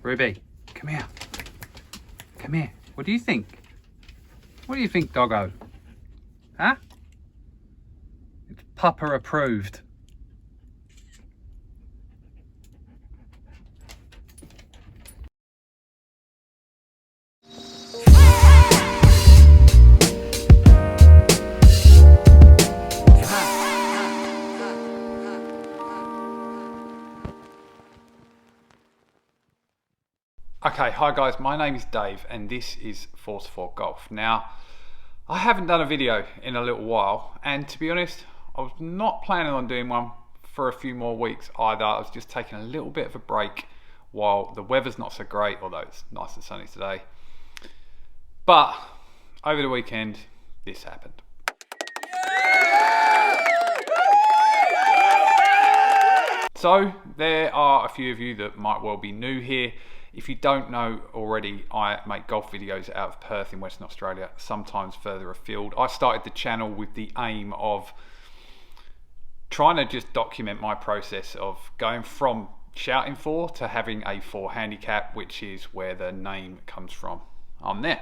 Ruby, come here. Come here. What do you think? What do you think, doggo? Huh? It's Papa approved. Okay, hi guys, my name is Dave and this is Force4 Golf. Now, I haven't done a video in a little while, and to be honest, I was not planning on doing one for a few more weeks either. I was just taking a little bit of a break while the weather's not so great, although it's nice and sunny today. But over the weekend, this happened. So there are a few of you that might well be new here. If you don't know already, I make golf videos out of Perth in Western Australia, sometimes further afield. I started the channel with the aim of trying to just document my process of going from shouting 4 to having a 4 handicap, which is where the name comes from. I'm there.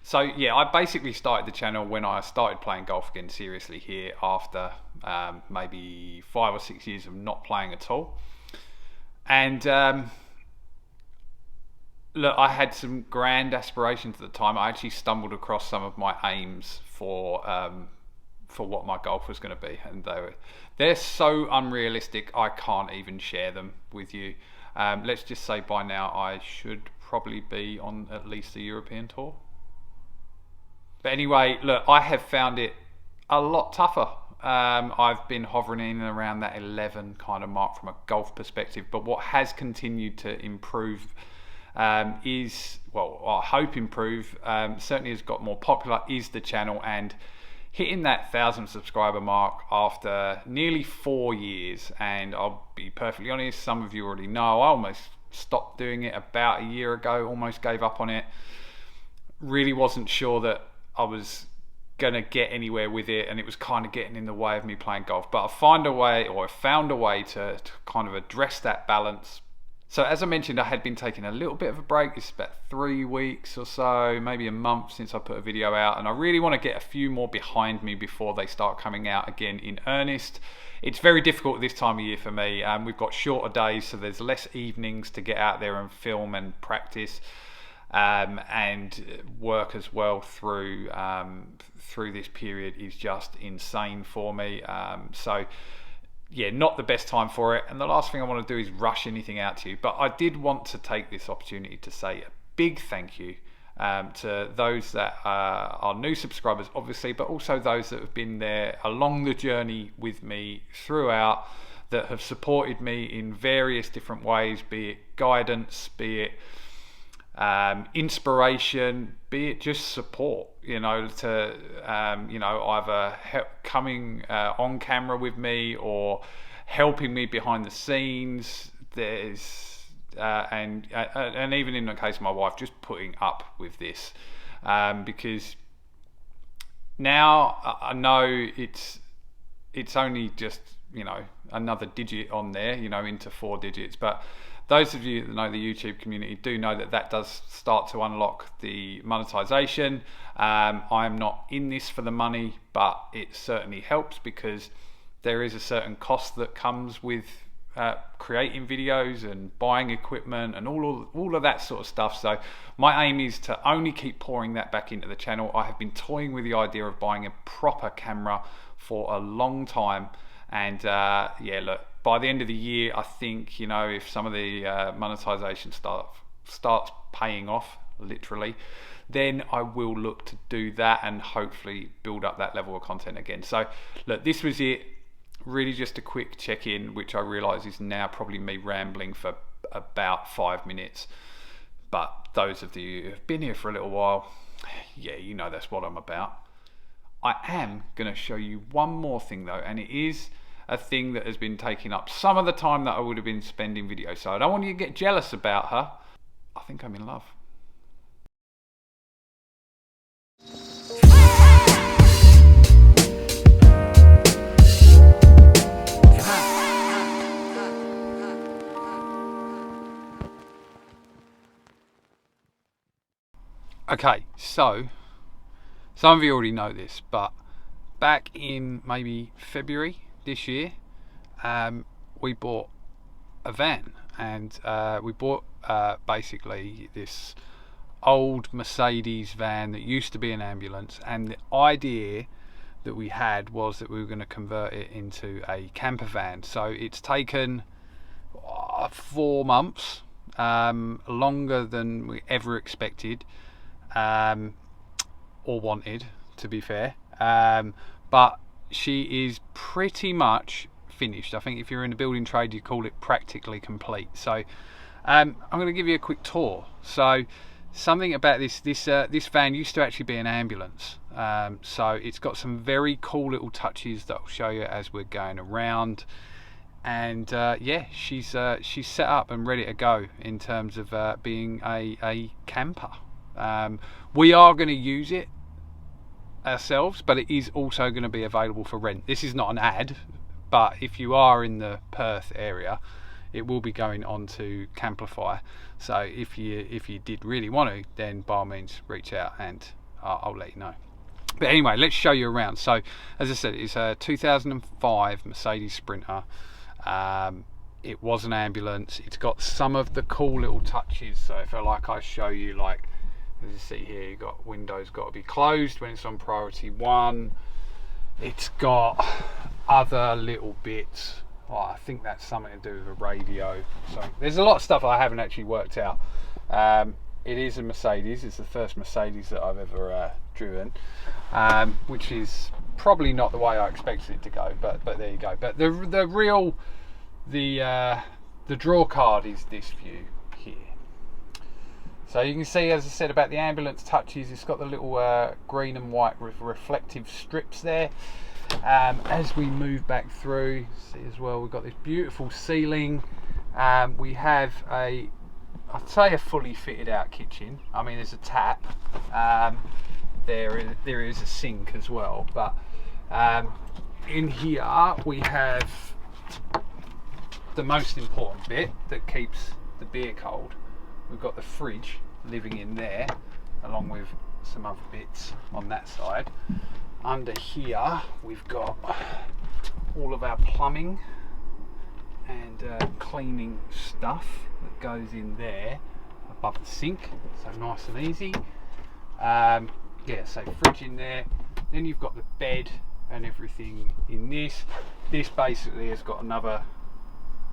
So yeah, I basically started the channel when I started playing golf again seriously here after maybe 5 or 6 years of not playing at all. And look, I had some grand aspirations at the time. I actually stumbled across some of my aims for what my golf was going to be, and they're so unrealistic I can't even share them with you. Let's just say by now I should probably be on at least the European tour. But anyway, look, I have found it a lot tougher. I've been hovering in and around that 11 kind of mark from a golf perspective, but what has continued to improve is, well, I hope improve, certainly has got more popular, is the channel, and hitting that 1,000 subscriber mark after nearly 4 years. And I'll be perfectly honest, some of you already know, I almost stopped doing it about a year ago, almost gave up on it. Really wasn't sure that I was gonna get anywhere with it, and it was kind of getting in the way of me playing golf. But I found a way to kind of address that balance. So as I mentioned, I had been taking a little bit of a break. It's about 3 weeks or so, maybe a month since I put a video out, and I really want to get a few more behind me before they start coming out again in earnest. It's very difficult this time of year for me. We've got shorter days, so there's less evenings to get out there and film and practice, and work as well through this period is just insane for me. So yeah, not the best time for it, and the last thing I want to do is rush anything out to you. But I did want to take this opportunity to say a big thank you to those that are new subscribers, obviously, but also those that have been there along the journey with me throughout, that have supported me in various different ways, be it guidance, be it inspiration, be it just support, to either coming on camera with me or helping me behind the scenes. There's and even in the case of my wife, just putting up with this, because now I know it's only just another digit on there, into 4 digits, but those of you that know the YouTube community do know that does start to unlock the monetization. I'm not in this for the money, but it certainly helps because there is a certain cost that comes with creating videos and buying equipment and all of that sort of stuff. So my aim is to only keep pouring that back into the channel. I have been toying with the idea of buying a proper camera for a long time, and yeah, look, by the end of the year, I think, if some of the monetization starts paying off, literally, then I will look to do that and hopefully build up that level of content again. So look, this was it. Really just a quick check-in, which I realise is now probably me rambling for about 5 minutes. But those of you who have been here for a little while, yeah, that's what I'm about. I am going to show you one more thing though, and it is a thing that has been taking up some of the time that I would have been spending videos. So I don't want you to get jealous about her. I think I'm in love. Okay, so some of you already know this, but back in maybe February this year, we bought a van, and we bought basically this old Mercedes van that used to be an ambulance, and the idea that we had was that we were going to convert it into a camper van. So it's taken 4 months, longer than we ever expected or wanted, to be fair, but she is pretty much finished. I think if you're in the building trade you call it practically complete. So I'm going to give you a quick tour. So something about this van used to actually be an ambulance, so it's got some very cool little touches that I'll show you as we're going around. And yeah, she's set up and ready to go in terms of being a camper. We are going to use it ourselves, but it is also going to be available for rent. This is not an ad, but if you are in the Perth area, it will be going on to Camplify. So if you did really want to, then by all means reach out and I'll let you know. But anyway, let's show you around. So as I said, it's a 2005 Mercedes Sprinter. It was an ambulance. It's got some of the cool little touches. So if I show you, like, as you see here, you got windows got to be closed when it's on priority 1. It's got other little bits. I think that's something to do with a radio. So there's a lot of stuff I haven't actually worked out. It is a Mercedes. It's the first Mercedes that I've ever driven, which is probably not the way I expected it to go. But there you go. But the real draw card is this view here. So you can see, as I said about the ambulance touches, it's got the little green and white reflective strips there. As we move back through, see as well, we've got this beautiful ceiling. We have I'd say a fully fitted out kitchen. I mean, there's a tap. There is a sink as well, but in here we have the most important bit that keeps the beer cold. We've got the fridge living in there, along with some other bits on that side. Under here we've got all of our plumbing and cleaning stuff that goes in there above the sink, so nice and easy. Yeah, so fridge in there. Then you've got the bed and everything in this. This basically has got another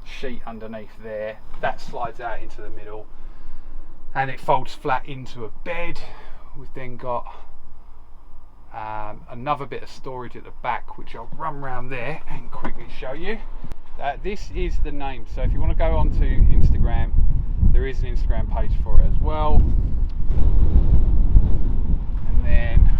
sheet underneath there that slides out into the middle and it folds flat into a bed. We've then got another bit of storage at the back, which I'll run around there and quickly show you. This is the name, so if you want to go onto Instagram, there is an Instagram page for it as well. And then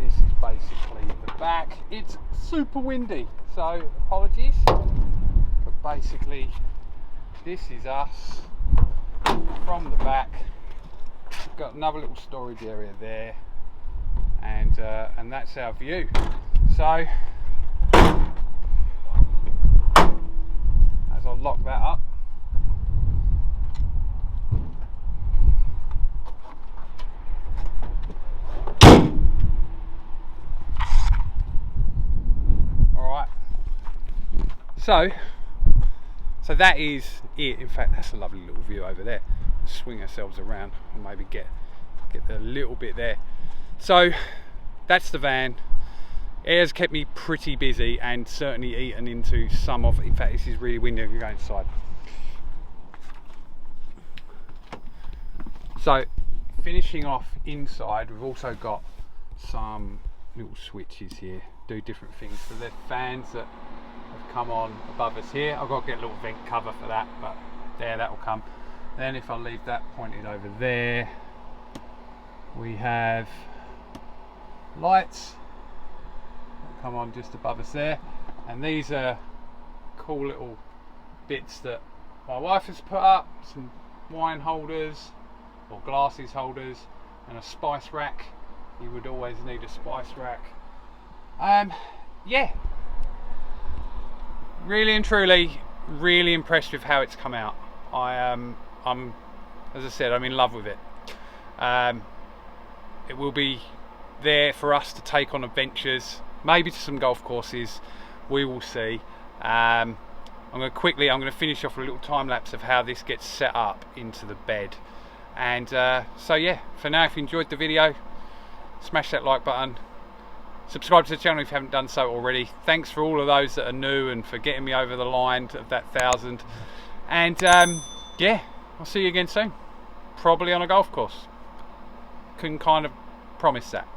this is basically the back. It's super windy, so apologies, but basically this is us from the back. We've got another little storage area there, and that's our view. So as I lock that up, all right, so that is it. In fact, that's a lovely little view over there. Let's swing ourselves around and maybe get a little bit there. So that's the van. It has kept me pretty busy and certainly eaten into some of, in fact this is really windy, I'm going to go inside. So finishing off inside, we've also got some little switches here, do different things. So there's fans that have come on above us here. I've got to get a little vent cover for that, but there, that will come. Then if I leave that pointed over there, we have lights that come on just above us there, and these are cool little bits that my wife has put up, some wine holders or glasses holders and a spice rack. You would always need a spice rack. Yeah, really and truly really impressed with how it's come out. I'm, as I said, I'm in love with it. It will be there for us to take on adventures, maybe to some golf courses. We will see. I'm going to finish off with a little time lapse of how this gets set up into the bed. And so yeah, for now, if you enjoyed the video, smash that like button, subscribe to the channel if you haven't done so already. Thanks for all of those that are new and for getting me over the line of that 1,000. And yeah, I'll see you again soon, probably on a golf course. Couldn't kind of promise that.